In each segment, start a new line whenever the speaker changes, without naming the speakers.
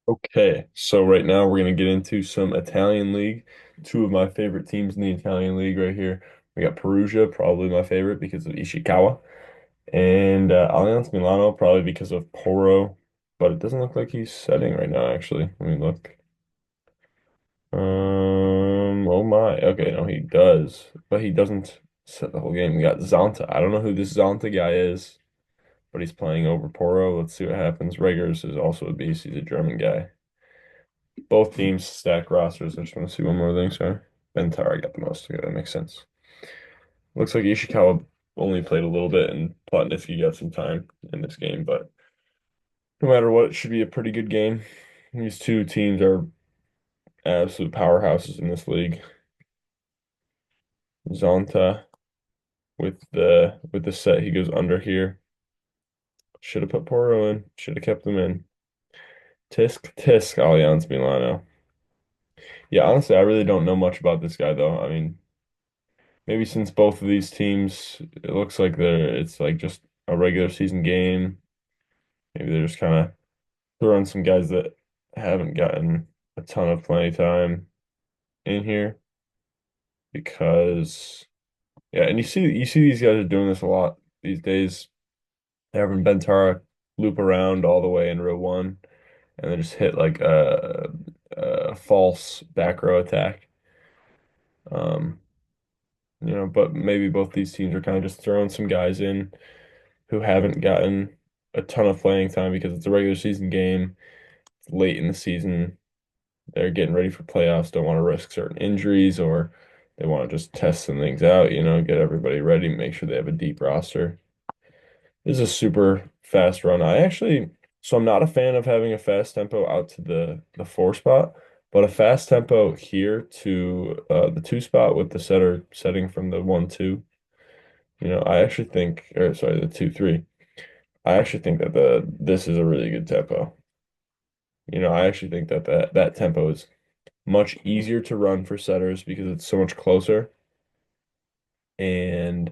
Okay, so right now we're going to get into some Italian league. Two of my favorite teams in the Italian league right here. We got Perugia, probably my favorite because of Ishikawa, and Allianz Milano, probably because of Porro. But it doesn't look like he's setting right now, actually. Let me look. Oh my. Okay, no, he does, but he doesn't set the whole game. We got Zonta. I don't know who this Zonta guy is, but he's playing over Porro. Let's see what happens. Regers is also a beast. He's a German guy. Both teams stack rosters. I just want to see one more thing. Sorry. Bentara got the most. Okay, that makes sense. Looks like Ishikawa only played a little bit and Plotnitsky got some time in this game, but no matter what, it should be a pretty good game. These two teams are absolute powerhouses in this league. Zonta with the set, he goes under here. Should have put Porro in. Should have kept them in. Tisk, Allianz Milano. Yeah, honestly, I really don't know much about this guy though. I mean, maybe since both of these teams, it looks like it's like just a regular season game. Maybe they're just kind of throwing some guys that haven't gotten a ton of playing time in here because yeah, and you see these guys are doing this a lot these days. Having Bentara loop around all the way in row one and then just hit like a false back row attack. Um, but maybe both these teams are kind of just throwing some guys in who haven't gotten a ton of playing time because it's a regular season game. It's late in the season. They're getting ready for playoffs, don't want to risk certain injuries, or they want to just test some things out, get everybody ready, make sure they have a deep roster. This is a super fast run. So I'm not a fan of having a fast tempo out to the four spot, but a fast tempo here to the two spot with the setter setting from the 1-2. I actually think, or sorry, the 2-3. I actually think that the this is a really good tempo. I actually think that that tempo is much easier to run for setters because it's so much closer and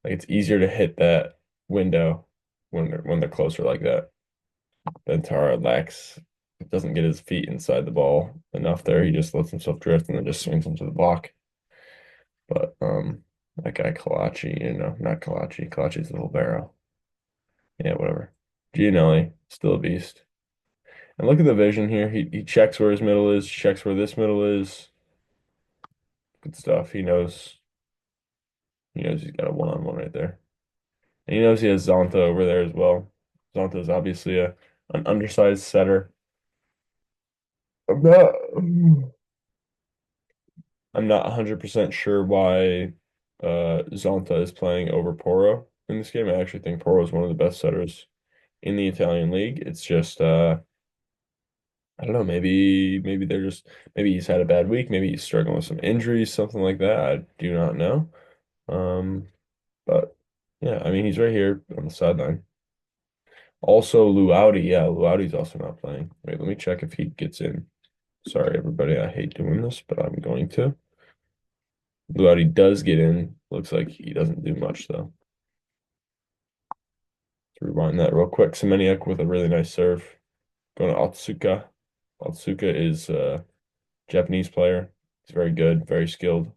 like it's easier to hit that window when they're closer like that. Bentara lacks doesn't get his feet inside the ball enough there. He just lets himself drift and then just swings into the block. But that guy Kalachi, not Kalachi. Kalachi's a little barrow. Yeah, whatever. Gianelli, still a beast. And look at the vision here. He checks where his middle is, checks where this middle is. Good stuff. He knows he's got a one-on-one right there. And he knows he has Zonta over there as well. Zonta is obviously an undersized setter. I'm not I'm not 100% sure why Zonta is playing over Porro in this game. I actually think Porro is one of the best setters in the Italian league. It's just I don't know, maybe he's had a bad week, maybe he's struggling with some injuries, something like that. I do not know. Um, but yeah, I mean he's right here on the sideline. Also Luaudi, yeah, Luaudi's also not playing. Wait, let me check if he gets in. Sorry, everybody, I hate doing this, but I'm going to. Luaudi does get in. Looks like he doesn't do much though. To rewind that real quick. Semeniuk with a really nice serve. Going to Otsuka. Otsuka is Japanese player. He's very good, very skilled.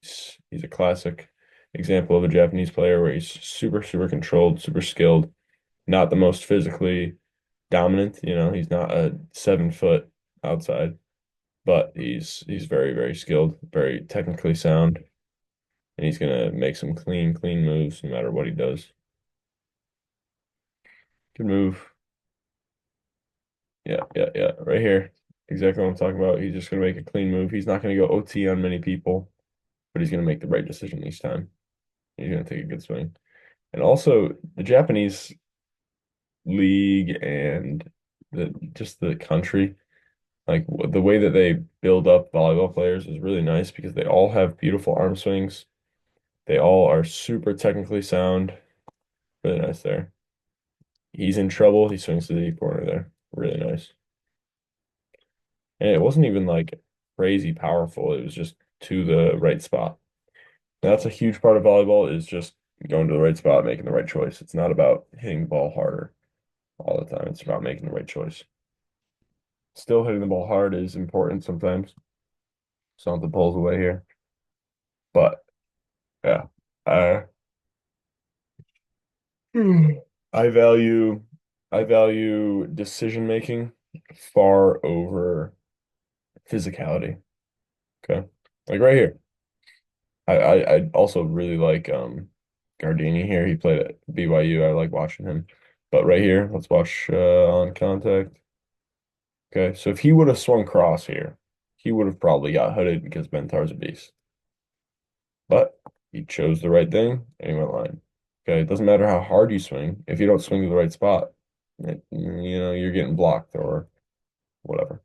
He's a classic example of a Japanese player where he's super, super controlled, super skilled, not the most physically dominant. He's not a 7 foot outside, but he's very, very skilled, very technically sound, and he's gonna make some clean, clean moves no matter what he does. Good move. Yeah, yeah, yeah. Right here. Exactly what I'm talking about. He's just gonna make a clean move. He's not gonna go OT on many people, but he's going to make the right decision each time. He's going to take a good swing. And also, the Japanese league and just the country, like the way that they build up volleyball players is really nice because they all have beautiful arm swings. They all are super technically sound. Really nice there. He's in trouble. He swings to the deep corner there. Really nice. And it wasn't even like crazy powerful. It was just to the right spot. That's a huge part of volleyball is just going to the right spot, making the right choice. It's not about hitting the ball harder all the time. It's about making the right choice. Still hitting the ball hard is important sometimes. So not the pulls away here. But yeah, I I value I value decision making far over physicality. Okay. Like right here. I also really like Gardini here. He played at BYU. I like watching him. But right here, let's watch on contact. Okay, so if he would have swung cross here, he would have probably got hooded because Bentar's a beast. But he chose the right thing and he went line. Okay, it doesn't matter how hard you swing. If you don't swing to the right spot, you're getting blocked or whatever.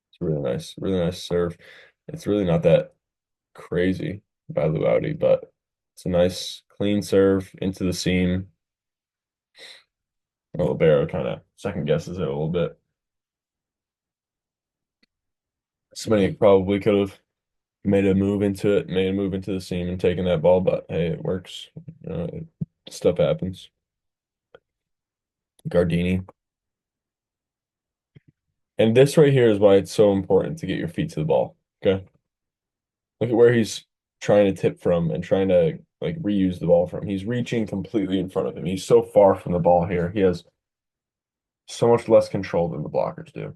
It's really nice serve. It's really not that crazy by Luauti, but it's a nice clean serve into the seam. Libero kind of second guesses it a little bit. Somebody probably could have made a move into it, made a move into the seam and taken that ball, but hey, it works. Stuff happens. Gardini. And this right here is why it's so important to get your feet to the ball. Okay. Look at where he's trying to tip from and trying to like reuse the ball from. He's reaching completely in front of him. He's so far from the ball here. He has so much less control than the blockers do.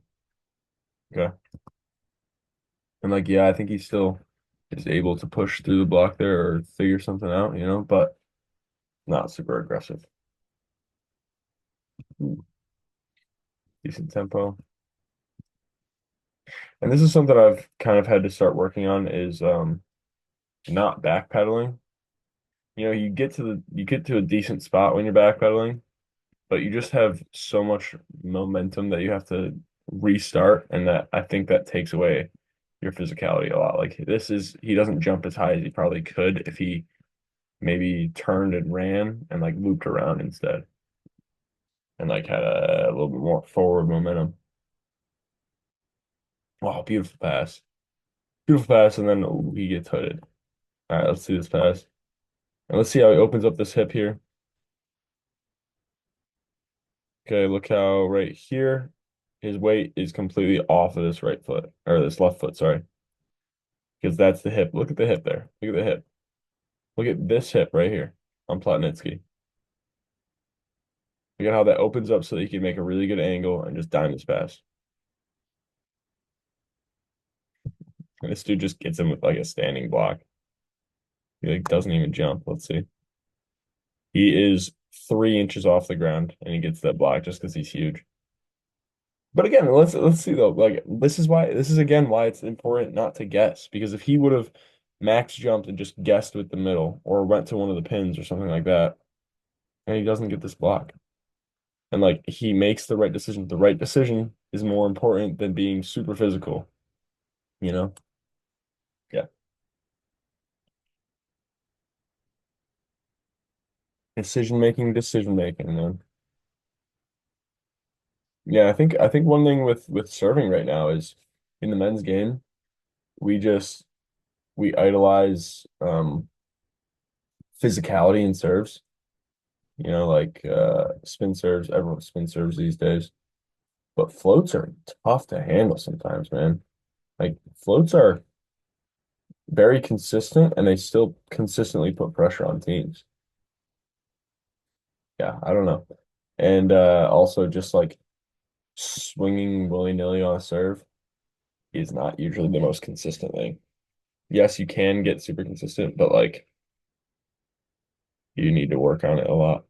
Okay. And like, yeah, I think he still is able to push through the block there or figure something out, but not super aggressive. Ooh, decent tempo. And this is something I've kind of had to start working on is not backpedaling. You get to a decent spot when you're backpedaling, but you just have so much momentum that you have to restart, and that I think that takes away your physicality a lot. Like he doesn't jump as high as he probably could if he maybe turned and ran and like looped around instead and like had a little bit more forward momentum. Wow, beautiful pass. Beautiful pass, and then he gets hooded. All right, let's see this pass. And let's see how he opens up this hip here. Okay, look how right here, his weight is completely off of this right foot, or this left foot, sorry. Because that's the hip. Look at the hip there. Look at the hip. Look at this hip right here on Platnitsky. Look at how that opens up so that he can make a really good angle and just dime this pass. And this dude just gets him with like a standing block. He like doesn't even jump. Let's see. He is 3 inches off the ground and he gets that block just because he's huge. But again, let's see though. Like this is again why it's important not to guess, because if he would have max jumped and just guessed with the middle or went to one of the pins or something like that, and he doesn't get this block. And like he makes the right decision. The right decision is more important than being super physical, you know? Yeah. Decision making, man. Yeah, I think one thing with serving right now is in the men's game, we just we idolize physicality in serves. Like spin serves, everyone spin serves these days. But floats are tough to handle sometimes, man. Like floats are very consistent and they still consistently put pressure on teams. Yeah, I don't know. And also just like swinging willy-nilly on a serve is not usually the most consistent thing. Yes, you can get super consistent, but like you need to work on it a lot.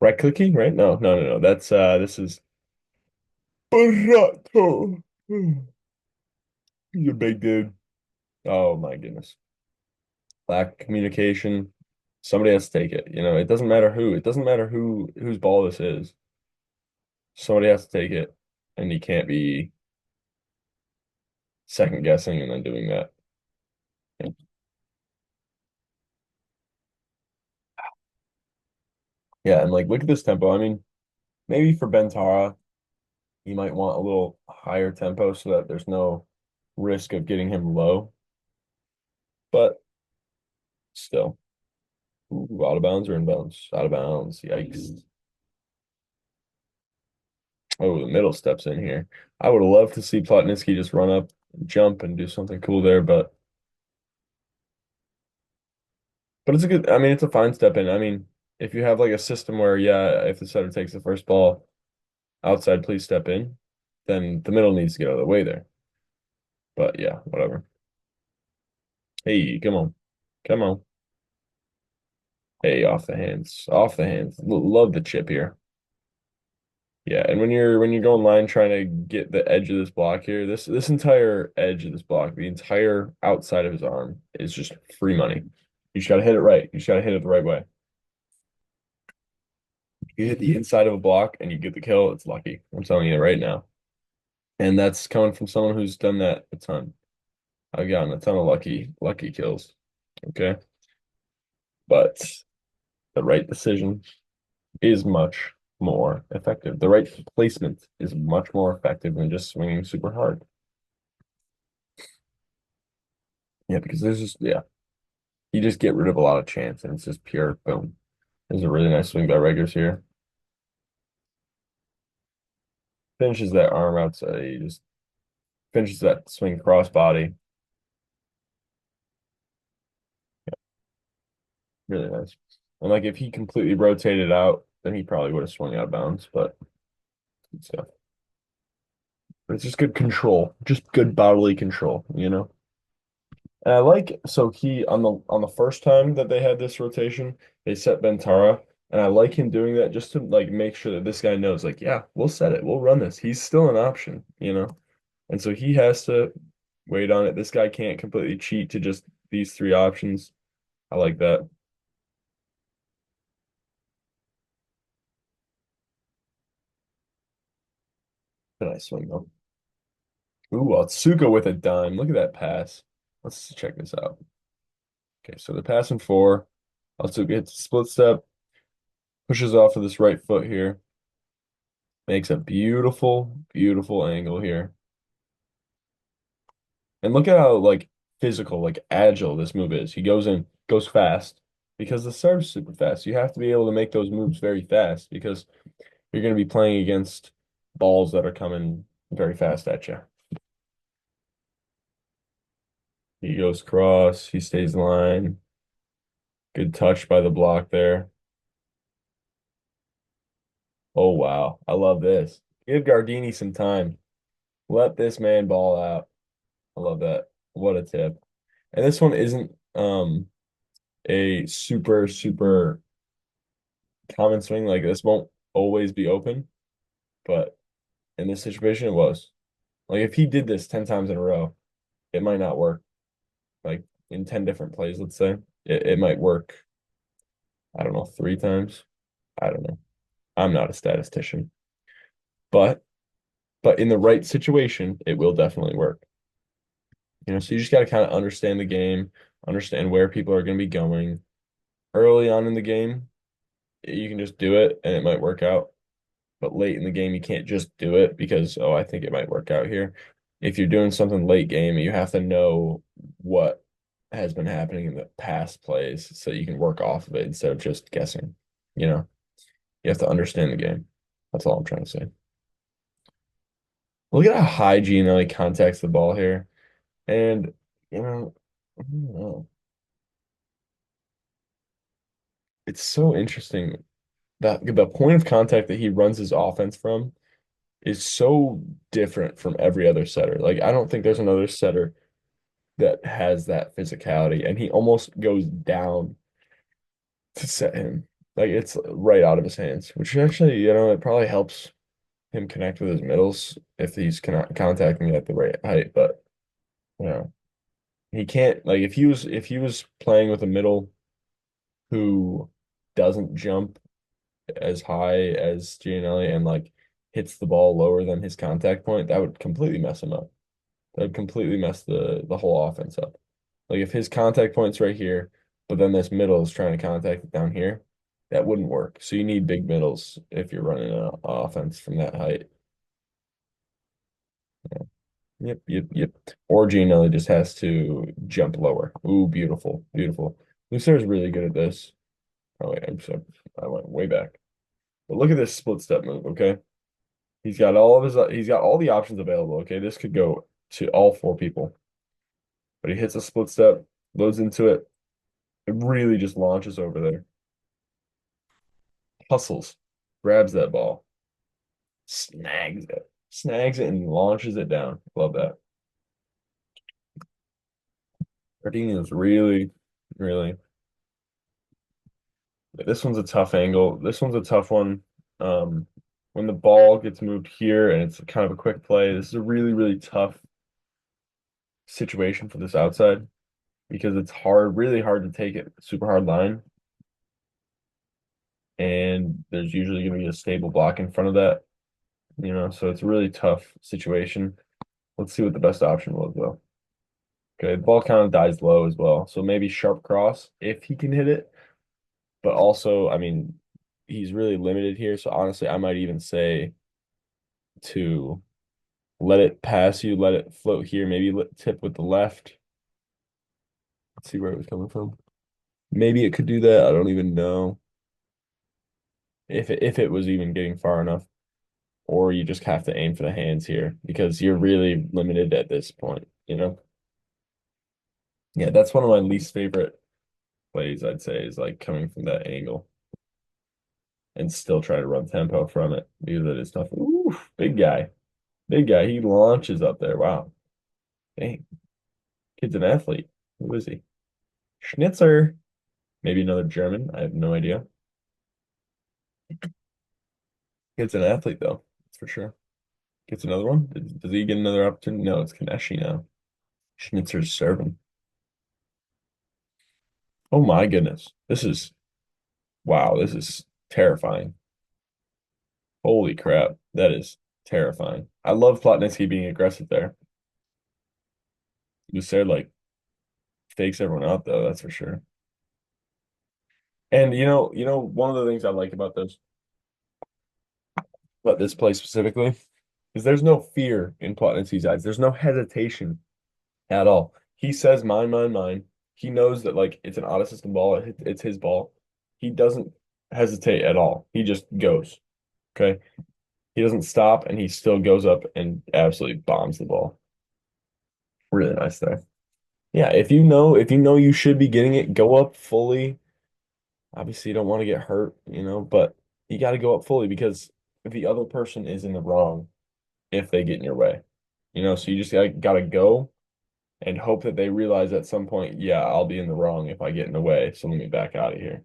Right clicking, right? No. That's this is Barato. He's a big dude. Oh my goodness. Lack of communication. Somebody has to take it. It doesn't matter who. It doesn't matter whose ball this is. Somebody has to take it, and you can't be second guessing and then doing that. Yeah, and like look at this tempo. I mean, maybe for Bentara, you might want a little higher tempo so that there's no risk of getting him low. But still, ooh, out of bounds or in bounds? Out of bounds. Yikes. Oh, the middle steps in here. I would love to see Plotnicki just run up, jump, and do something cool there, but it's a good. I mean, it's a fine step in. I mean, if you have like a system where, yeah, if the setter takes the first ball outside, please step in, then the middle needs to get out of the way there. But yeah, whatever. Hey, come on, come on. Hey, off the hands, off the hands. Love the chip here. Yeah, and when you're going line trying to get the edge of this block here, this entire edge of this block, the entire outside of his arm is just free money. You just gotta hit it right. You just gotta hit it the right way. You hit the inside of a block and you get the kill, it's lucky. I'm telling you right now. And that's coming from someone who's done that a ton. I've gotten a ton of lucky kills. Okay. But the right decision is much more effective. The right placement is much more effective than just swinging super hard. Yeah, because there's just yeah, you just get rid of a lot of chance and it's just pure boom. There's a really nice swing by Reggers here. Finishes that arm outside. He just finishes that swing crossbody. Really nice. And like if he completely rotated out, then he probably would have swung out of bounds. But good stuff. But it's just good control, just good bodily control, you know? And I like so he on the first time that they had this rotation, they set Bentara, and I like him doing that just to like make sure that this guy knows, like, yeah, we'll set it, we'll run this. He's still an option, you know? And so he has to wait on it. This guy can't completely cheat to just these three options. I like that. A nice swing though. Ooh, Otsuka with a dime. Look at that pass. Let's check this out. Okay, so the pass in four. Otsuka hits a split step, pushes off of this right foot here, makes a beautiful, beautiful angle here. And look at how like physical, like agile this move is. He goes in, goes fast because the serve's super fast. You have to be able to make those moves very fast because you're going to be playing against balls that are coming very fast at you. He goes cross, he stays line. Good touch by the block there. Oh wow, I love this. Give Gardini some time. Let this man ball out. I love that. What a tip. And this one isn't a super common swing. Like this won't always be open, but in this situation it was. Like if he did this 10 times in a row, it might not work. Like in 10 different plays, let's say. It might work, I don't know, three times. I don't know. I'm not a statistician. But in the right situation, it will definitely work. You know, so you just got to kind of understand the game, understand where people are going to be going. Early on in the game, you can just do it and it might work out. But late in the game, you can't just do it because, oh, I think it might work out here. If you're doing something late game, you have to know what has been happening in the past plays so you can work off of it instead of just guessing. You know, you have to understand the game. That's all I'm trying to say. Look at how high Gianelli contacts the ball here. And, you know, I don't know. It's so interesting that the point of contact that he runs his offense from is so different from every other setter. Like, I don't think there's another setter that has that physicality, and he almost goes down to set him. Like, it's right out of his hands, which actually, it probably helps him connect with his middles if he's contacting at the right height. But, you know, he can't, like, if he was playing with a middle who doesn't jump as high as Gianelli and like hits the ball lower than his contact point, that would completely mess him up. That would completely mess the whole offense up. Like if his contact point's right here, but then this middle is trying to contact it down here, that wouldn't work. So you need big middles if you're running an offense from that height. Yeah. Yep. Or Gianelli just has to jump lower. Ooh, beautiful, beautiful. Lucer is really good at this. Oh, wait, I went way back. But look at this split step move, okay? he's got all the options available. Okay, this could go to all four people, but he hits a split step, loads into it. It really just launches over there. Hustles, grabs that ball, snags it, and launches it down. Love that. Gardini is really. This one's a tough angle. This one's a tough one. Um, when the ball gets moved here and it's kind of a quick play, this is a really tough situation for this outside because it's hard, really hard to take it super hard line. And there's usually going to be a stable block in front of that, so it's a really tough situation. Let's see what the best option was, though. Okay, the ball kind of dies low as well. So maybe sharp cross if he can hit it. But also, I mean, he's really limited here. So honestly, I might even say to let it pass you, let it float here, maybe tip with the left. Let's see where it was coming from. Maybe it could do that. I don't even know if it was even getting far enough. Or you just have to aim for the hands here because you're really limited at this point. Yeah, that's one of my least favorite plays, I'd say, is like coming from that angle and still try to run tempo from it because it is tough. Ooh, big guy. Big guy. He launches up there. Wow. Dang. Kid's an athlete. Who is he? Schnitzer. Maybe another German. I have no idea. Kid's an athlete, though. That's for sure. Gets another one. Does he get another opportunity? No, it's Kaneshi now. Schnitzer's serving. Oh my goodness. Wow, this is terrifying. Holy crap. That is terrifying. I love Plotnitsky being aggressive there. Lucero like fakes everyone out though, that's for sure. And one of the things I like about this play specifically, is there's no fear in Plotnitsky's eyes. There's no hesitation at all. He says mine, mine, mine. He knows that like it's an out of system ball, it's his ball. He doesn't hesitate at all. He just goes. Okay. He doesn't stop and he still goes up and absolutely bombs the ball. Really nice there. Yeah, if you know you should be getting it, go up fully. Obviously, you don't want to get hurt, but you got to go up fully because the other person is in the wrong if they get in your way. So you just got to go and hope that they realize at some point, yeah, I'll be in the wrong if I get in the way, so let me back out of here.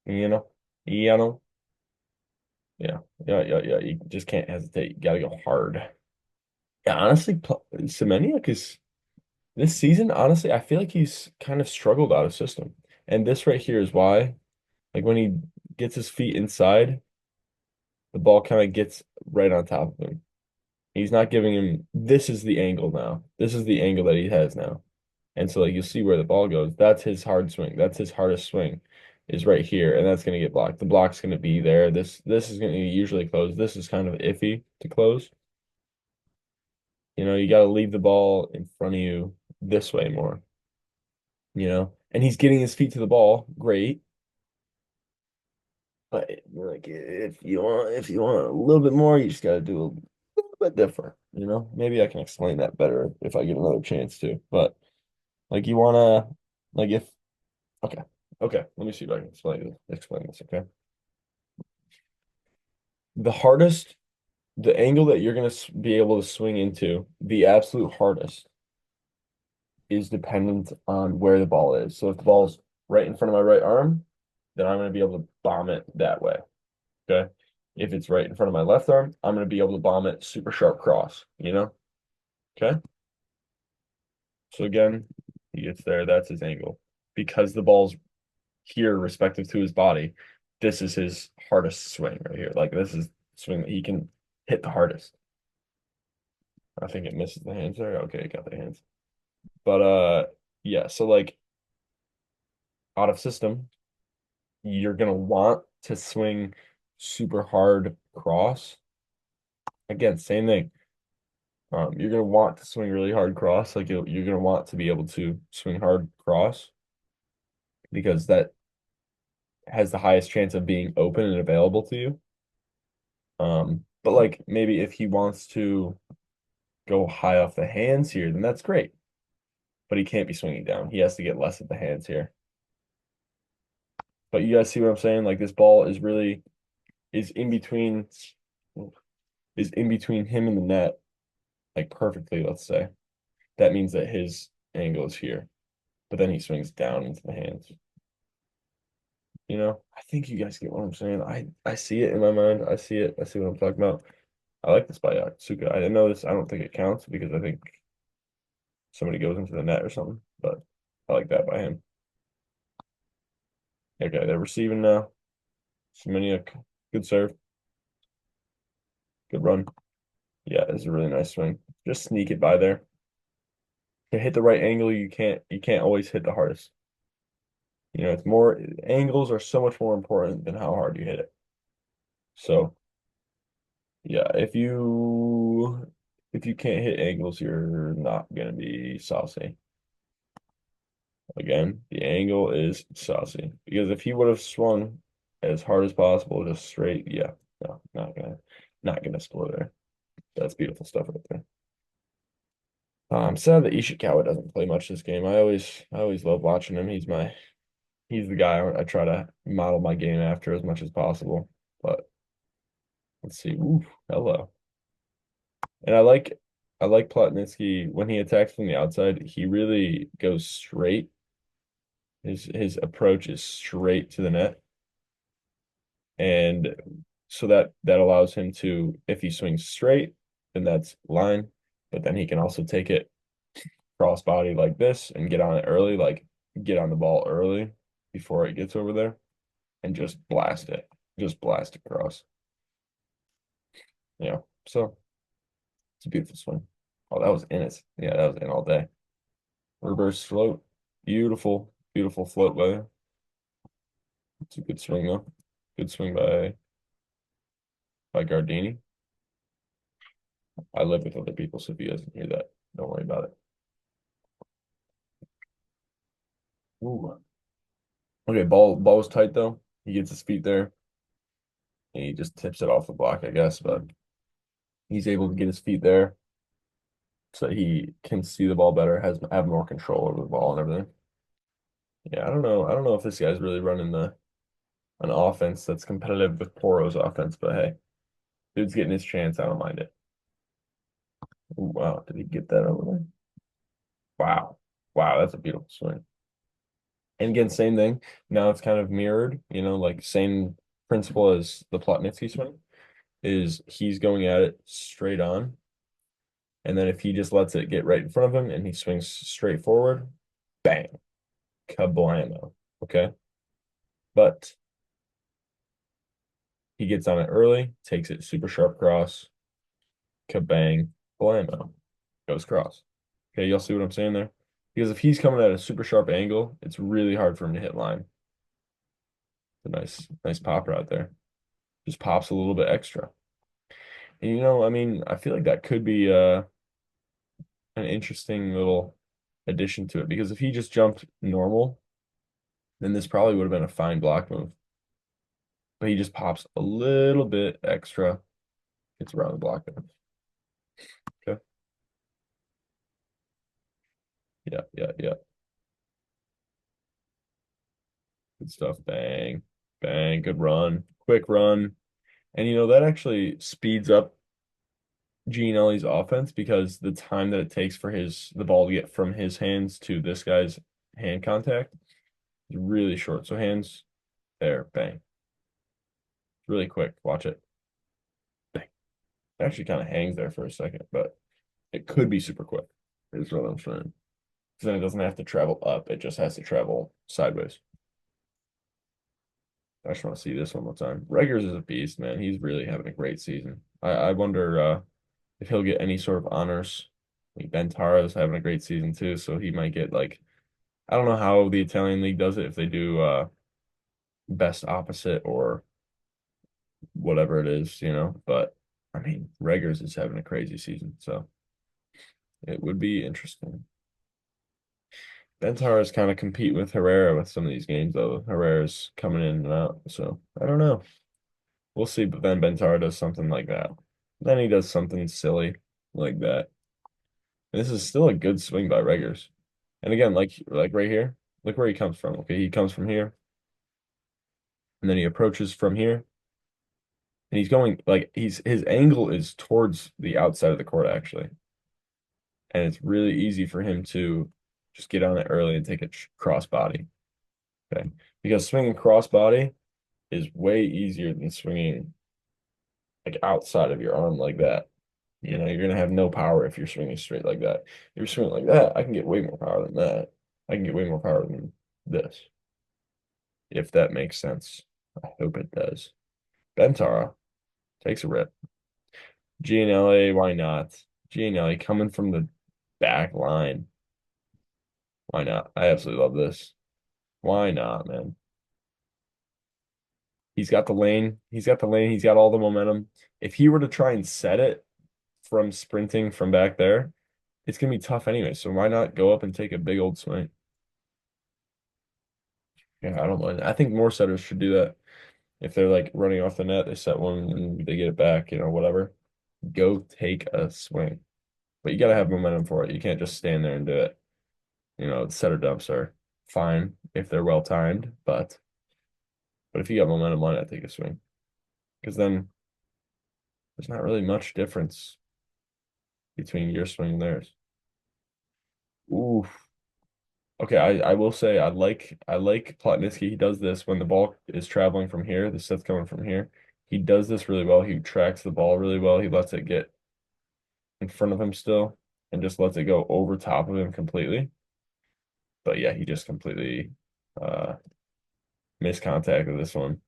You know? You know? Yeah. Yeah. You just can't hesitate. You got to go hard. Yeah, honestly, Semeniuk is this season, honestly, I feel like he's kind of struggled out of system. And this right here is why. Like when he gets his feet inside, the ball kind of gets right on top of him. He's not giving him, this is the angle now. This is the angle that he has now. And so like you'll see where the ball goes. That's his hard swing. That's his hardest swing is right here. And that's going to get blocked. The block's going to be there. This is going to usually close. This is kind of iffy to close. You got to leave the ball in front of you this way more. And he's getting his feet to the ball. Great. But like if you want a little bit more, you just got to do a little bit different. Maybe I can explain that better if I get another chance to. But like you wanna like if okay. Okay, let me see if I can explain this, okay? The hardest the angle that you're gonna be able to swing into, the absolute hardest is dependent on where the ball is. So if the ball's right in front of my right arm, then I'm gonna be able to bomb it that way. Okay. If it's right in front of my left arm, I'm going to be able to bomb it super sharp cross. Okay. So again, he gets there. That's his angle. Because the ball's here respective to his body, this is his hardest swing right here. Like this is swing that he can hit the hardest. I think it misses the hands there. Okay, it got the hands. But yeah, so like out of system, you're gonna want to swing super hard cross. Again, same thing. You're gonna want to swing really hard cross, like you're gonna want to be able to swing hard cross because that has the highest chance of being open and available to you. But like maybe if he wants to go high off the hands here, then that's great. But he can't be swinging down. He has to get less at the hands here. But you guys see what I'm saying? Like this ball is really is in between is in between him and the net, like perfectly, let's say. That means that his angle is here. But then he swings down into the hands. I think you guys get what I'm saying. I see it in my mind. I see it. I see what I'm talking about. I like this by Suka. I didn't know this. I don't think it counts because I think somebody goes into the net or something. But I like that by him. Okay, they're receiving now. Semeniuk, good serve, good run. Yeah, it's a really nice swing. Just sneak it by there. To hit the right angle, you can't always hit the hardest. It's more angles are so much more important than how hard you hit it. So yeah, if you can't hit angles, you're not gonna be saucy. Again, the angle is saucy because if he would have swung as hard as possible, just straight, yeah, no, not gonna score there. That's beautiful stuff right there. I'm sad that Ishikawa doesn't play much this game. I always love watching him. He's the guy I try to model my game after as much as possible. But let's see. Ooh, hello. And I like Plotnitsky when he attacks from the outside, he really goes straight. His approach is straight to the net. And so that allows him to, if he swings straight, then that's line. But then he can also take it cross body like this and get on it early, like get on the ball early before it gets over there and just blast it. Just blast across. So it's a beautiful swing. Oh, that was in it. Yeah, that was in all day. Reverse float. Beautiful, beautiful float by. It's a good swing though. Good swing by Gardini. I live with other people, so if you guys can hear that, don't worry about it. Ooh. Okay, ball was tight though. He gets his feet there and he just tips it off the block, I guess, but he's able to get his feet there so he can see the ball better, have more control over the ball and everything. Yeah, I don't know. I don't know if this guy's really running the an offense that's competitive with Poro's offense, but hey, dude's getting his chance. I don't mind it. Ooh, wow, did he get that over there? Wow. Wow, that's a beautiful swing. And again, same thing. Now it's kind of mirrored, like same principle as the Plotnitsky swing is he's going at it straight on. And then if he just lets it get right in front of him and he swings straight forward, bang, kablamo. Okay. But he gets on it early, takes it super sharp cross, kabang, blammo, goes cross. Okay, y'all see what I'm saying there? Because if he's coming at a super sharp angle, it's really hard for him to hit line. It's a nice popper out there. Just pops a little bit extra. And I mean, I feel like that could be an interesting little addition to it because if he just jumped normal, then this probably would have been a fine block move. But he just pops a little bit extra. It's around the block there. Okay. Yeah, yeah, yeah. Good stuff. Bang. Bang. Good run. Quick run. And that actually speeds up Gianelli's offense because the time that it takes for the ball to get from his hands to this guy's hand contact is really short. So hands there, bang. Really quick. Watch it. Bang. It actually kind of hangs there for a second, but it could be super quick. Is what I'm saying. Then it doesn't have to travel up, it just has to travel sideways. I just want to see this one more time. Reggers is a beast, man. He's really having a great season. I wonder if he'll get any sort of honors. Like Ben Tara's having a great season too, so he might get like I don't know how the Italian league does it if they do best opposite or whatever it is, but I mean Reggers is having a crazy season, so it would be interesting. Bentara is kind of compete with Herrera with some of these games though. Herrera's coming in and out, so I don't know. We'll see, but then Bentara does something like that. Then he does something silly like that. And this is still a good swing by Reggers. And again, like right here, look where he comes from. Okay, he comes from here, and then he approaches from here, and he's going like his angle is towards the outside of the court actually, and it's really easy for him to just get on it early and take a cross body. Okay, because swinging cross body is way easier than swinging like outside of your arm like that. You know, you're gonna have no power if you're swinging straight like that. If you're swinging like that, I can get way more power than that. I can get way more power than this, if that makes sense. I hope it does. Bentara takes a rip. Gianelli, why not? Gianelli coming from the back line. Why not? I absolutely love this. Why not, man? He's got the lane. He's got the lane. He's got all the momentum. If he were to try and set it from sprinting from back there, it's gonna be tough anyway. So why not go up and take a big old swing? Yeah, I don't mind. I think more setters should do that. If they're like running off the net, they set one and they get it back, whatever. Go take a swing. But you gotta have momentum for it. You can't just stand there and do it. Setter dumps are fine if they're well timed, but if you got momentum, why not take a swing? Because then there's not really much difference between your swing and theirs. Oof. Okay, I will say I like Plotnitsky. He does this when the ball is traveling from here, the set's coming from here. He does this really well. He tracks the ball really well. He lets it get in front of him still and just lets it go over top of him completely. But yeah, he just completely uh missed contact with this one.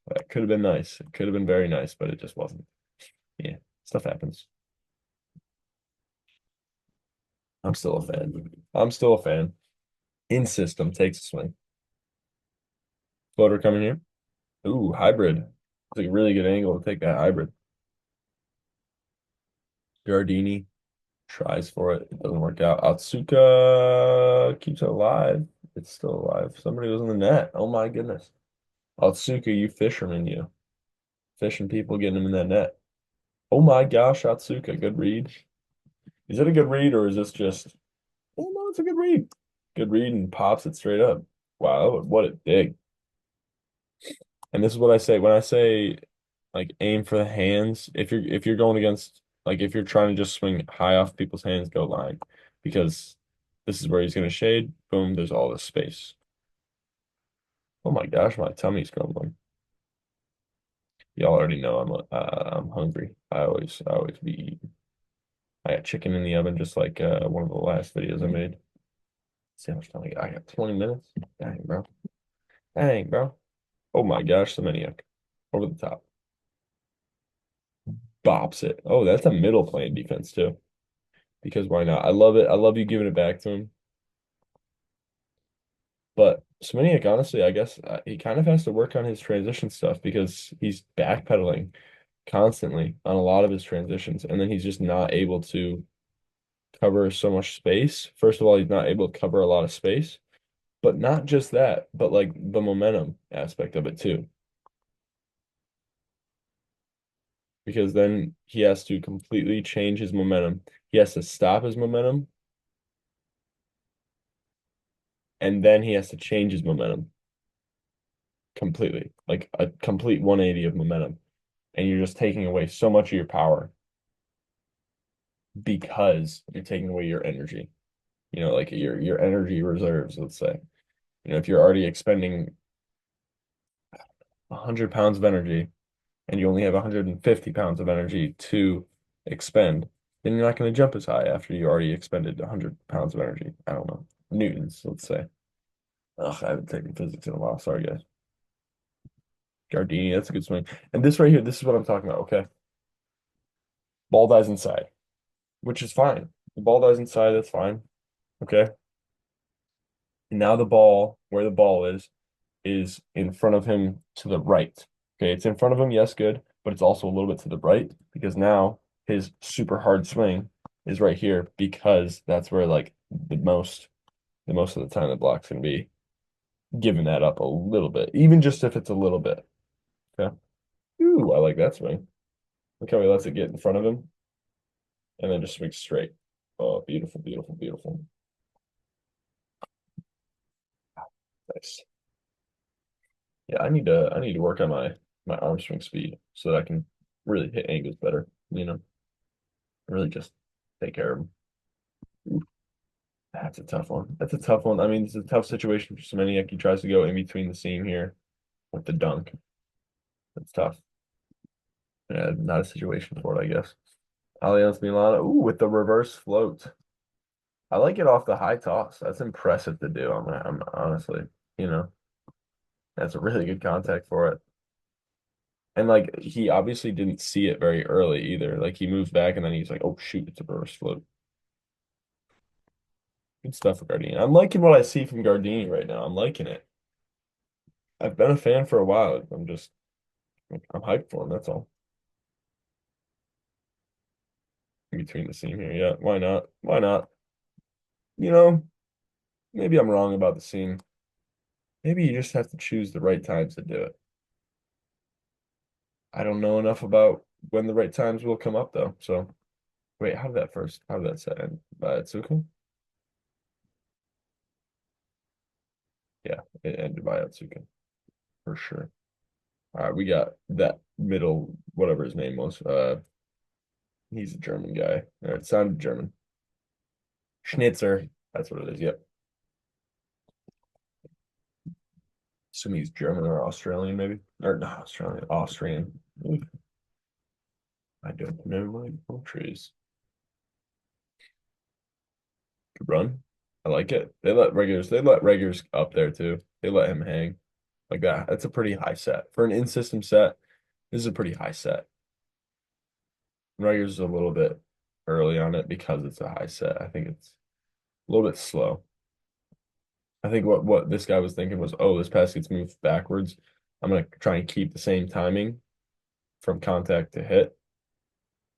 That could have been nice. It could have been very nice, but it just wasn't. Yeah, stuff happens. I'm still a fan. I'm still a fan. In system takes a swing. Floater coming here. Ooh, hybrid. It's like a really good angle to take that hybrid. Gardini tries for it. It doesn't work out. Otsuka keeps it alive. It's still alive. Somebody was in the net. Oh my goodness. Otsuka, you fisherman, you. Fishing people, getting them in that net. Oh my gosh, Otsuka, good read. Is it a good read or is this just, oh no, it's a good read. Good read and pops it straight up. Wow, what a dig. And this is what I say when I say like aim for the hands. If you're going against like if you're trying to just swing high off people's hands, go line because this is where he's gonna shade. Boom, there's all this space. Oh my gosh, my tummy's grumbling. Y'all already know I'm hungry. I always be eating. I got chicken in the oven just like one of the last videos I made. See how much time I got? I got 20 minutes. Dang, bro. Dang, bro. Oh my gosh, the maniac. Over the top. Bops it. Oh, that's a middle plane defense too. Because why not? I love it. I love you giving it back to him. But Semeniuk, honestly, I guess he kind of has to work on his transition stuff because he's backpedaling constantly on a lot of his transitions, and then he's just not able to cover so much space. First of all, he's not able to cover a lot of space, but not just that, but like the momentum aspect of it too. Because then he has to completely change his momentum. He has to stop his momentum, and then he has to change his momentum completely, like a complete 180 of momentum. And you're just taking away so much of your power because you're taking away your energy. Like your energy reserves, let's say. If you're already expending 100 pounds of energy and you only have 150 pounds of energy to expend, then you're not going to jump as high after you already expended 100 pounds of energy. I don't know. Newtons, let's say. Ugh, I haven't taken physics in a while. Sorry, guys. Gardini, that's a good swing. And this right here, this is what I'm talking about, okay? Ball dies inside, which is fine. The ball dies inside, that's fine. Okay. And now the ball, where the ball is in front of him to the right. Okay, it's in front of him, yes, good, but it's also a little bit to the right because now his super hard swing is right here because that's where like the most of the time the block's gonna be giving that up a little bit, even just if it's a little bit. Okay. Ooh, I like that swing. Look how he lets it get in front of him and then just swings straight. Oh, beautiful, beautiful, beautiful. Nice. Yeah, I need to work on my arm swing speed so that I can really hit angles better, really just take care of them. Ooh, that's a tough one. That's a tough one. I mean, it's a tough situation for Semeniuk. He tries to go in between the seam here with the dunk. That's tough. Yeah, not a situation for it, I guess. Allianz Milano. Ooh, with the reverse float. I like it off the high toss. That's impressive to do. I'm honestly, you know, that's a really good contact for it. And like he obviously didn't see it very early either. Like he moves back and then he's like, oh shoot, it's a reverse float. Good stuff for Gardini. I'm liking what I see from Gardini right now. I'm liking it. I've been a fan for a while. I'm hyped for him, that's all. In between the seam here. Yeah, why not? Why not? You know, maybe I'm wrong about the seam. Maybe you just have to choose the right times to do it. I don't know enough about when the right times will come up though. So wait, how did that set end? By Atsuka? Yeah, it ended by Atsuka for sure. All right, we got that middle, whatever his name was. He's a German guy. All right, it sounded German. Schnitzer. That's what it is. Yep. Assume he's German or Australian, maybe. Or not Australian, Austrian. Ooh, I don't know my countries. Good run. I like it. They let regulars up there too. They let him hang like that. That's a pretty high set. For an in-system set, this is a pretty high set. Regulars is a little bit early on it because it's a high set. I think it's a little bit slow. I think what this guy was thinking was, oh, this pass gets moved backwards. I'm gonna try and keep the same timing from contact to hit.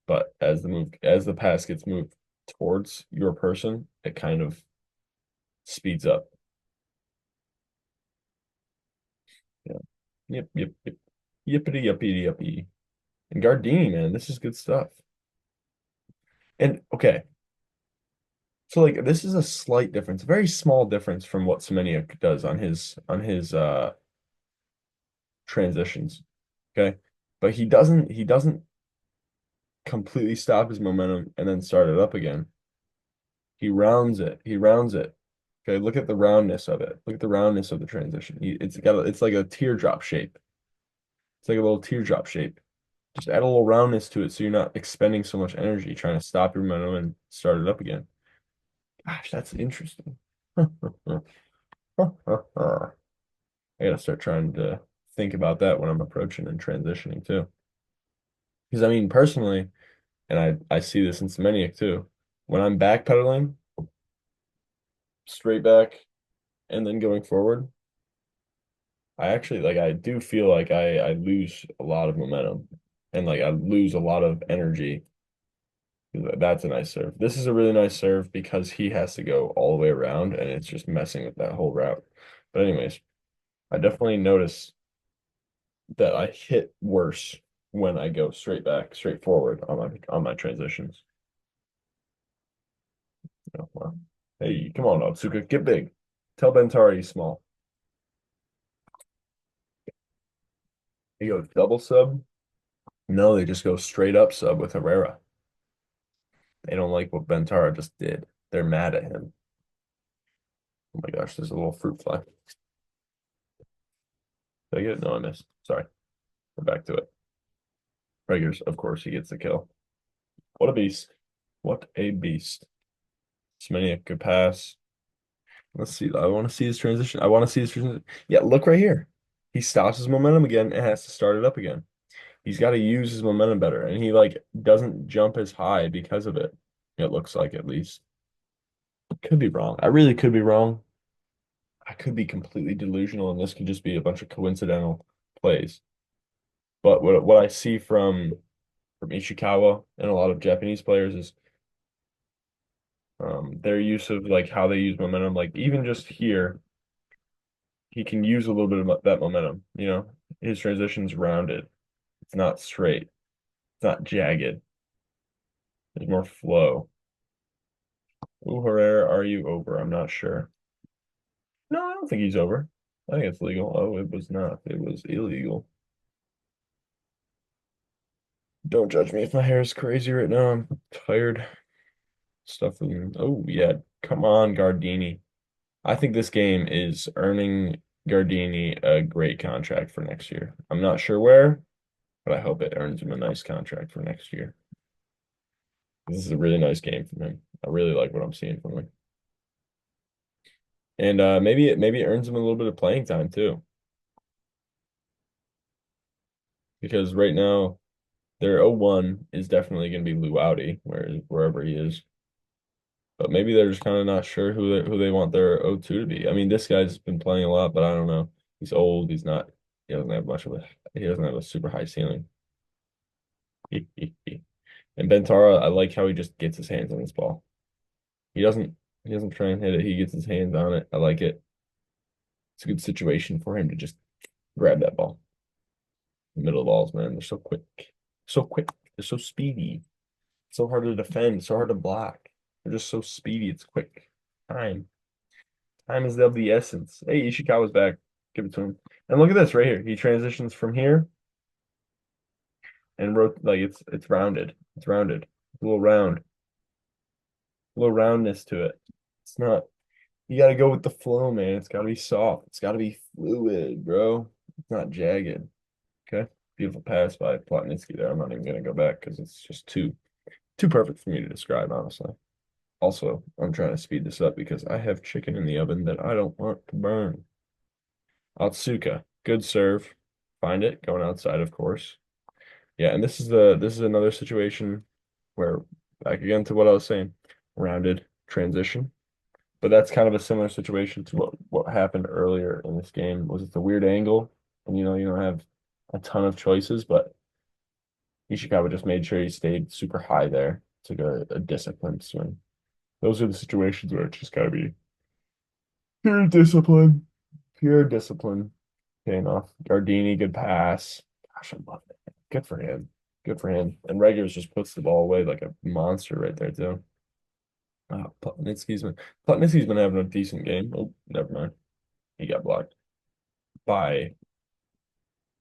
But as the pass gets moved towards your person, it kind of speeds up. Yeah. Yep, yep, yep. Yippity yippity yippity. And Gardini, man, this is good stuff. And okay, so like this is a slight difference, a very small difference from what Semeniuk does on his transitions. Okay. But he doesn't completely stop his momentum and then start it up again. He rounds it. He rounds it. Okay, look at the roundness of it. Look at the roundness of the transition. It's like a teardrop shape. It's like a little teardrop shape. Just add a little roundness to it so you're not expending so much energy trying to stop your momentum and start it up again. Gosh, that's interesting. I gotta start trying to think about that when I'm approaching and transitioning too. Because I mean, personally, and I see this in Semeniuk too, when I'm backpedaling straight back and then going forward, I actually like I do feel like I lose a lot of momentum and like I lose a lot of energy. That's a nice serve. This is a really nice serve because he has to go all the way around and it's just messing with that whole route. But anyways, I definitely notice that I hit worse when I go straight back, straight forward on my transitions. Well, hey, come on, Otsuka, get big. Tell Bentari he's small. He goes double sub. No, they just go straight up sub with Herrera. They don't like what Bentara just did. They're mad at him. Oh my gosh, there's a little fruit fly. Did I get it? No, I missed. Sorry. We're back to it. Regulars, of course, he gets the kill. What a beast. What a beast. Semeniuk could pass. Let's see. I want to see his transition. I want to see his transition. Yeah, look right here. He stops his momentum again and has to start it up again. He's got to use his momentum better, and he like doesn't jump as high because of it. It looks like at least. Could be wrong. I really could be wrong. I could be completely delusional, and this could just be a bunch of coincidental plays. But what I see from Ishikawa and a lot of Japanese players is their use of like how they use momentum. Like even just here, he can use a little bit of that momentum. his transition's rounded. It's not straight. It's not jagged. There's more flow. Ooh, Herrera, are you over? I'm not sure. No, I don't think he's over. I think it's legal. Oh, it was not. It was illegal. Don't judge me if my hair is crazy right now. I'm tired. Stuff. Oh, yeah. Come on, Gardini. I think this game is earning Gardini a great contract for next year. I'm not sure where, but I hope it earns him a nice contract for next year. This is a really nice game from him. I really like what I'm seeing from him. And maybe it earns him a little bit of playing time too. Because right now their 0-1 is definitely going to be Luauti, wherever he is. But maybe they're just kind of not sure who they want their 0-2 to be. I mean, this guy's been playing a lot, but I don't know. He's old. He's not. He doesn't have much of a. He doesn't have a super high ceiling. And Bentara, I like how he just gets his hands on this ball. He doesn't. He doesn't try and hit it. He gets his hands on it. I like it. It's a good situation for him to just grab that ball. The middle balls, man, they're so quick. So quick. They're so speedy. So hard to defend. So hard to block. They're just so speedy. It's quick. Time. Time is of the essence. Hey, Ishikawa's back. Give it to him. And look at this right here. He transitions from here and wrote like it's rounded. It's rounded. It's a little round. A little roundness to it. It's not. You got to go with the flow, man. It's got to be soft. It's got to be fluid, bro. It's not jagged. Okay. Beautiful pass by Plotnitsky there. I'm not even gonna go back because it's just too perfect for me to describe, honestly. Also, I'm trying to speed this up because I have chicken in the oven that I don't want to burn. Otsuka, good serve. Find it, going outside, of course. Yeah, and this is another situation where back again to what I was saying, rounded transition. But that's kind of a similar situation to what happened earlier in this game. Was it's a weird angle, and you don't have a ton of choices, but Ishikawa just made sure he stayed super high there. Took a disciplined swing. Those are the situations where it's just gotta be pure discipline. Pure discipline paying off. Gardini, good pass. Gosh, I love it. Good for him. Good for him. And Regulars just puts the ball away like a monster right there too. Plotnitsky's been having a decent game. Oh, never mind. He got blocked by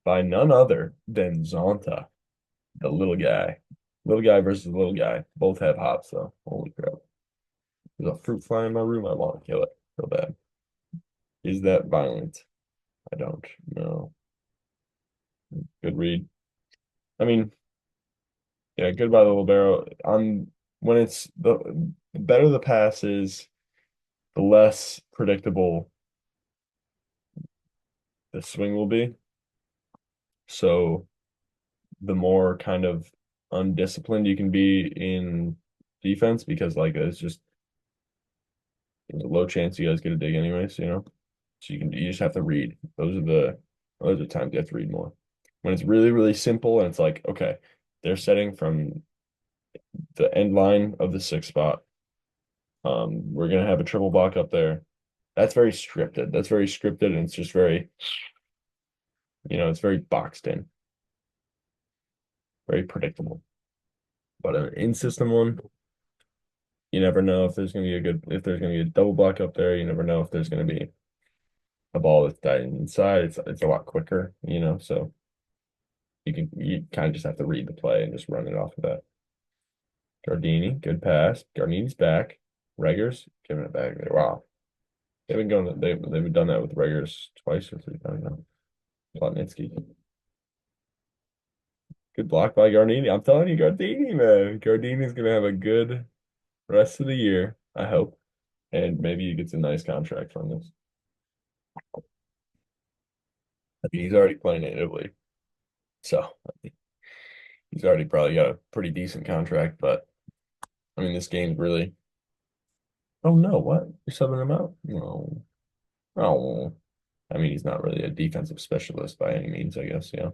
none other than Zonta, the little guy. Little guy versus little guy. Both have hops though. Holy crap. There's a fruit fly in my room. I want to kill it real bad. Is that violent? I don't know. Good read. I mean, yeah, good by the libero. On when it's the better the pass is, the less predictable the swing will be. So the more kind of undisciplined you can be in defense because like it's just there's a low chance you guys get a dig anyways. So you just have to read. Those are times you have to read more. When it's really, really simple and it's like, okay, they're setting from the end line of the sixth spot. We're gonna have a triple block up there. That's very scripted. That's very scripted and it's just it's very boxed in, very predictable. But an in-system one, you never know if there's gonna be a double block up there. You never know if there's gonna be a ball that's diving inside. It's a lot quicker. So you kind of just have to read the play and just run it off of that. Gardini, good pass. Gardini's back. Reggers giving it back. Wow. They've done that with Reggers twice or three times now. Plotnitsky. Good block by Gardini. I'm telling you, Gardini, man. Gardini's gonna have a good rest of the year, I hope. And maybe he gets a nice contract from this. I mean, he's already playing in Italy. So he's already probably got a pretty decent contract, but I mean this game's really. Oh no, what? You're subbing him out? No. Oh. I mean, he's not really a defensive specialist by any means, I guess, yeah.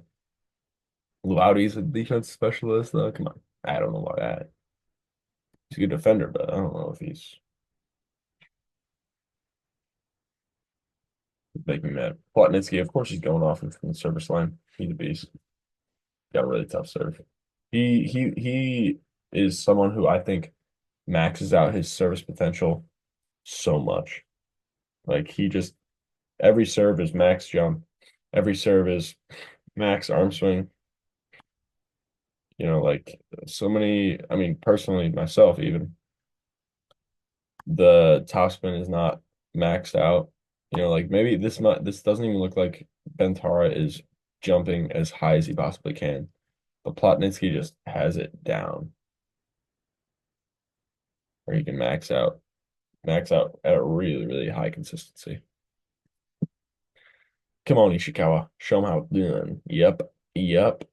Loudy's a defensive specialist, though. Come on. I don't know about that. He's a good defender, but I don't know if he's Make me mad. Plotnitsky, of course, he's going off from the service line. He's a beast. Got a really tough serve. He is someone who I think maxes out his service potential so much. Like he just every serve is max jump. Every serve is max arm swing. Like so many, I mean, personally, myself, even the topspin is not maxed out. Like maybe this doesn't even look like Bentara is jumping as high as he possibly can. But Plotnitsky just has it down where he can max out at a really, really high consistency. Come on, Ishikawa. Show him how it's done. Yep. Yep.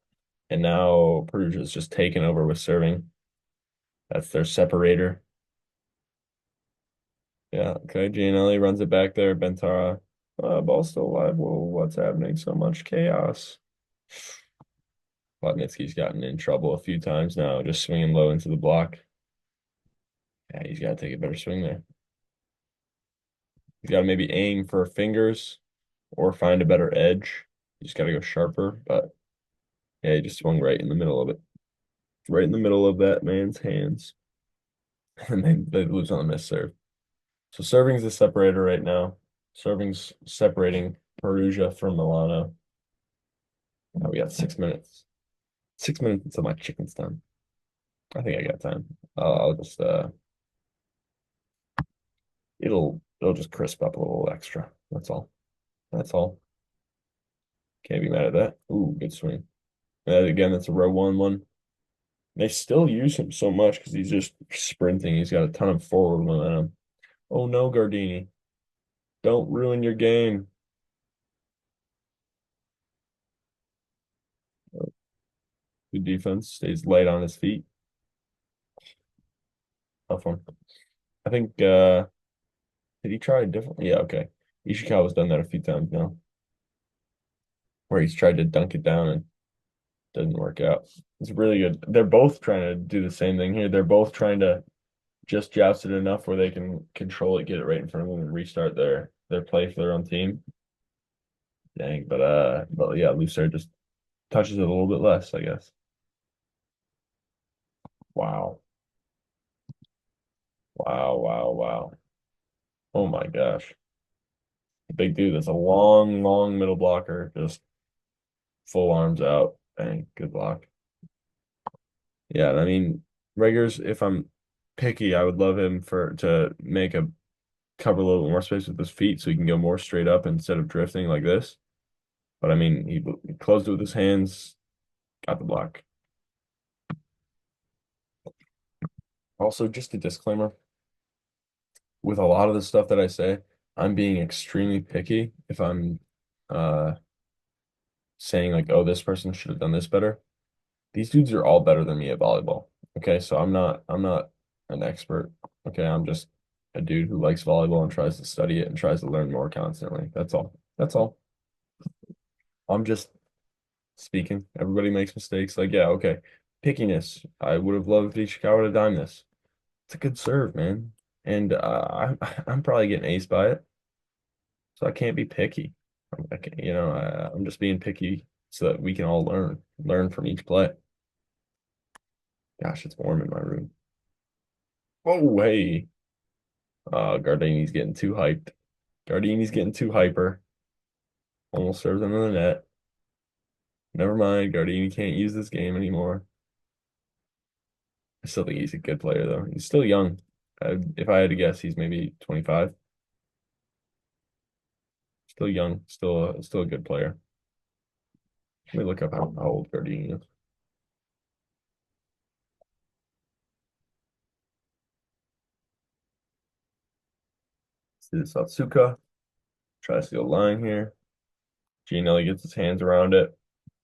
And now Perugia's just taking over with serving. That's their separator. Yeah, okay. Gianelli runs it back there. Bentara. Ball's still alive. Whoa, what's happening? So much chaos. Plotnitsky's gotten in trouble a few times now, just swinging low into the block. Yeah, he's got to take a better swing there. He's got to maybe aim for fingers or find a better edge. You just got to go sharper. But yeah, he just swung right in the middle of it. Right in the middle of that man's hands. And they lose on the miss serve. So serving's the separator right now. Serving's separating Perugia from Milano. Now we got 6 minutes. 6 minutes until my chicken's done. I think I got time. I'll just it'll just crisp up a little extra. That's all. That's all. Can't be mad at that. Ooh, good swing. And again, that's a row one. They still use him so much because he's just sprinting. He's got a ton of forward momentum. Oh no, Gardini. Don't ruin your game. Good defense. Stays light on his feet. Tough one. I think did he try differently? Yeah, okay. Ishikawa's done that a few times now, where he's tried to dunk it down and doesn't work out. It's really good. They're both trying to do the same thing here. They're both trying to just joust it enough where they can control it, get it right in front of them, and restart their play for their own team. Dang, but yeah, Lucero just touches it a little bit less, I guess. Wow. Wow, wow, wow. Oh my gosh. Big dude, that's a long, long middle blocker, just full arms out. Dang, good block. Yeah, I mean, Reggers, if I'm picky, I would love him for to make a cover a little bit more space with his feet so he can go more straight up instead of drifting like this. But I mean, he closed it with his hands, got the block. Also, just a disclaimer, with a lot of the stuff that I say, I'm being extremely picky if I'm uh saying like, oh, this person should have done this better. These dudes are all better than me at volleyball. Okay, so I'm not an expert. Okay, I'm just a dude who likes volleyball and tries to study it and tries to learn more constantly. That's all. That's all. I'm just speaking. Everybody makes mistakes. Like, yeah, okay. Pickiness. I would have loved Ishikawa to dime this. It's a good serve, man. And I'm probably getting aced by it, so I can't be picky. I can't, I'm just being picky so that we can all learn from each play. Gosh, it's warm in my room. Oh, hey. Gardini's getting too hyped. Gardini's getting too hyper. Almost serves into the net. Never mind. Gardini can't use this game anymore. I still think he's a good player, though. He's still young. If I had to guess, he's maybe 25. Still young. Still a good player. Let me look up how old Gardini is. See this Satsuka. Try to steal a line here. Gianelli gets his hands around it.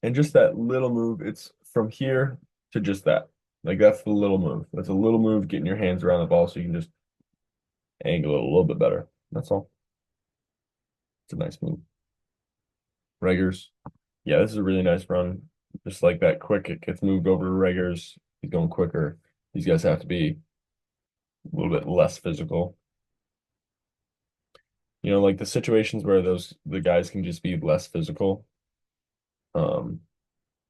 And just that little move, it's from here to just that. Like that's the little move. That's a little move getting your hands around the ball so you can just angle it a little bit better. That's all. It's a nice move. Reggers. Yeah, this is a really nice run. Just like that quick, it gets moved over to Reggers. He's going quicker. These guys have to be a little bit less physical. Like the situations where the guys can just be less physical. Um,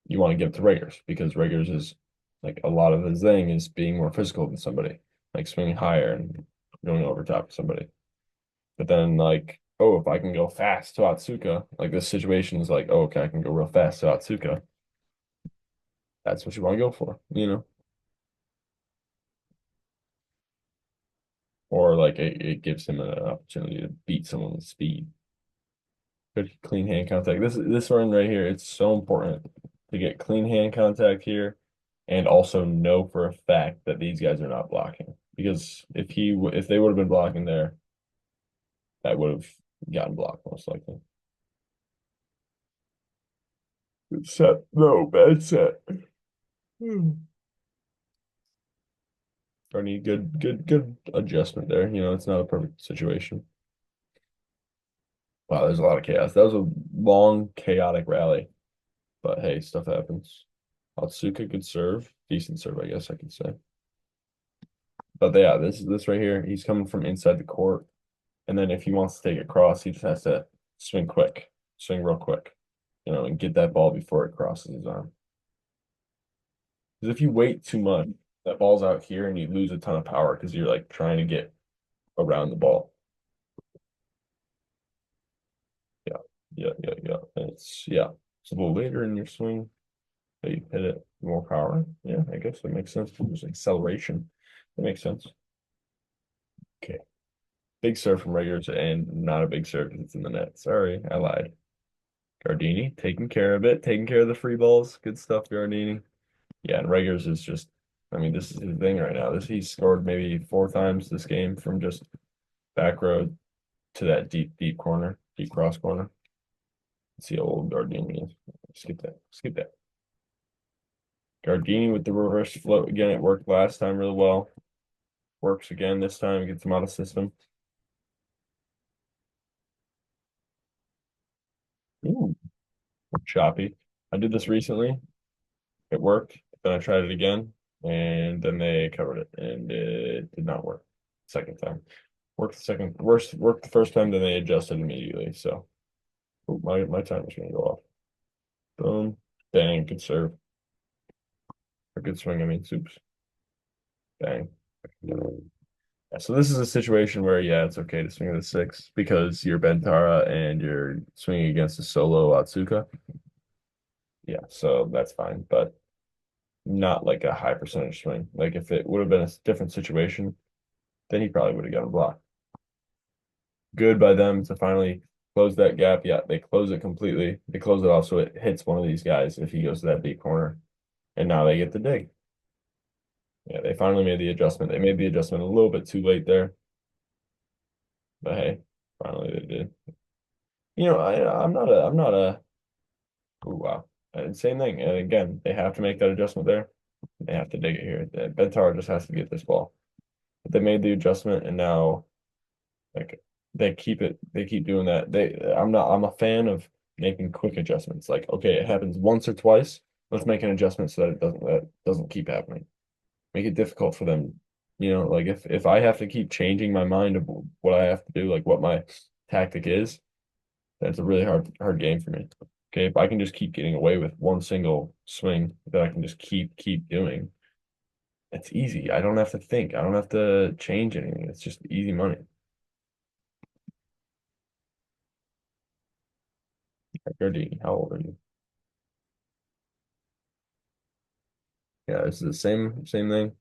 you want to give it to Rager's because Rager's is like a lot of his thing is being more physical than somebody, like swinging higher and going over top of somebody. But then like, oh, if I can go fast to Atsuka, like this situation is like, oh, okay, I can go real fast to Atsuka. That's what you want to go for. Or like it gives him an opportunity to beat someone with speed. Good clean hand contact. This run right here, it's so important to get clean hand contact here and also know for a fact that these guys are not blocking. Because if they would have been blocking there, that would have gotten blocked most likely. Good set. No, bad set. Or need good adjustment there. It's not a perfect situation. Wow, there's a lot of chaos. That was a long, chaotic rally. But hey, stuff happens. Otsuka could serve. Decent serve, I guess I could say. But yeah, this right here, he's coming from inside the court. And then if he wants to take it across, he just has to swing quick, swing real quick, and get that ball before it crosses his arm. Because if you wait too much, that ball's out here and you lose a ton of power because you're like trying to get around the ball. Yeah, yeah. And it's a little later in your swing that you hit it more power. Yeah, I guess that makes sense. There's acceleration. That makes sense. Okay. Big serve from Rager and not a big serve because it's in the net. Sorry, I lied. Gardini taking care of it, taking care of the free balls. Good stuff, Gardini. Yeah, and Rager's is just, I mean, this is his thing right now. He's scored maybe 4 times this game from just back row to that deep corner, deep cross corner. Let's see how old Gardini is. Skip that. Skip that. Gardini with the reverse float again. It worked last time really well. Works again this time. Gets him out of system. Ooh, choppy. I did this recently. It worked. Then I tried it again, and then they covered it, and it did not work. Second time. Worked the second worst worked the first time, then they adjusted immediately. So ooh, my time is gonna go off. Boom. Dang, good serve. Or good swing, I mean, soups. Dang. Yeah, so this is a situation where, yeah, it's okay to swing at a six because you're Bentara and you're swinging against a solo Atsuka. Yeah, so that's fine, but not like a high percentage swing. Like if it would have been a different situation, then he probably would have gotten blocked. Good by them to finally close that gap. Yeah, they close it completely. They close it off so it hits one of these guys if he goes to that deep corner. And now they get the dig. Yeah, they finally made the adjustment. They made the adjustment a little bit too late there, but hey, finally they did. I'm not a oh wow. Same thing. And again, they have to make that adjustment there. They have to dig it here. Bentar just has to get this ball. But they made the adjustment and now like they keep doing that. I'm a fan of making quick adjustments. Like, okay, it happens once or twice. Let's make an adjustment so that doesn't keep happening. Make it difficult for them. Like if I have to keep changing my mind of what I have to do, like what my tactic is, then it's a really hard game for me. Okay, if I can just keep getting away with one single swing that I can just keep doing, it's easy. I don't have to think. I don't have to change anything. It's just easy money. Gardini, how old are you? Yeah, it's the same thing.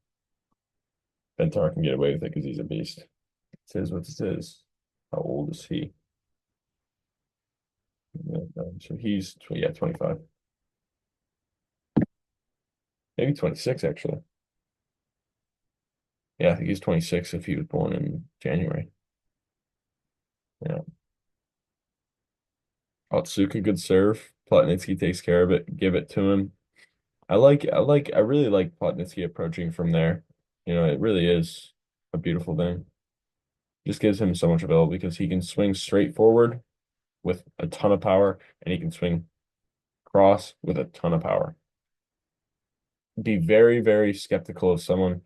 Bentar can get away with it because he's a beast. It is what it is. How old is he? Yeah, so he's 25, maybe 26 actually. Yeah, I think he's 26 if he was born in January. Yeah. Otsuka, good serve. Plotnitsky takes care of it. Give it to him. I really like Plotnitsky approaching from there. It really is a beautiful thing. Just gives him so much available because he can swing straight forward with a ton of power and he can swing cross with a ton of power. Be very, very skeptical of someone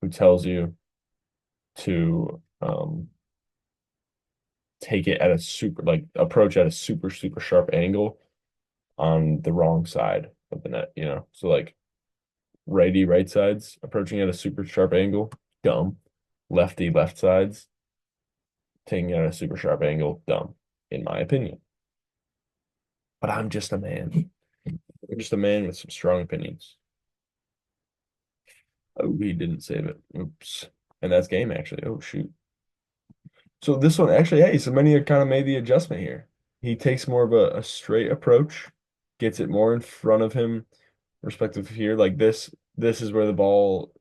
who tells you to take it at a super like approach at a super sharp angle on the wrong side of the net, you know? So like righty right sides approaching at a super sharp angle, dumb. Lefty left sides taking it at a super sharp angle, dumb, in my opinion. But I'm just a man. I'm just a man with some strong opinions. Oh, he didn't save it. Oops. And that's game actually. Oh shoot. So this one actually, hey, Semenya kind of made the adjustment here. He takes more of a straight approach, gets it more in front of him, respective here. Like this is where the ball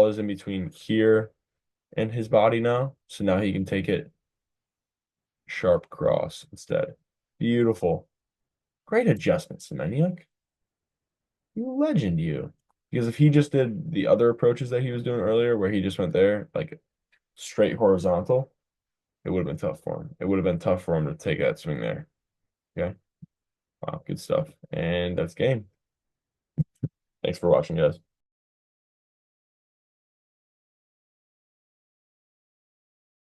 is in between here and his body now. So now he can take it sharp cross instead. Beautiful. Great adjustment, Semenya. You legend, you. Because if he just did the other approaches that he was doing earlier, where he just went there, like straight horizontal, it would have been tough for him. It would have been tough for him to take that swing there. Okay. Wow, good stuff. And that's game. Thanks for watching, guys.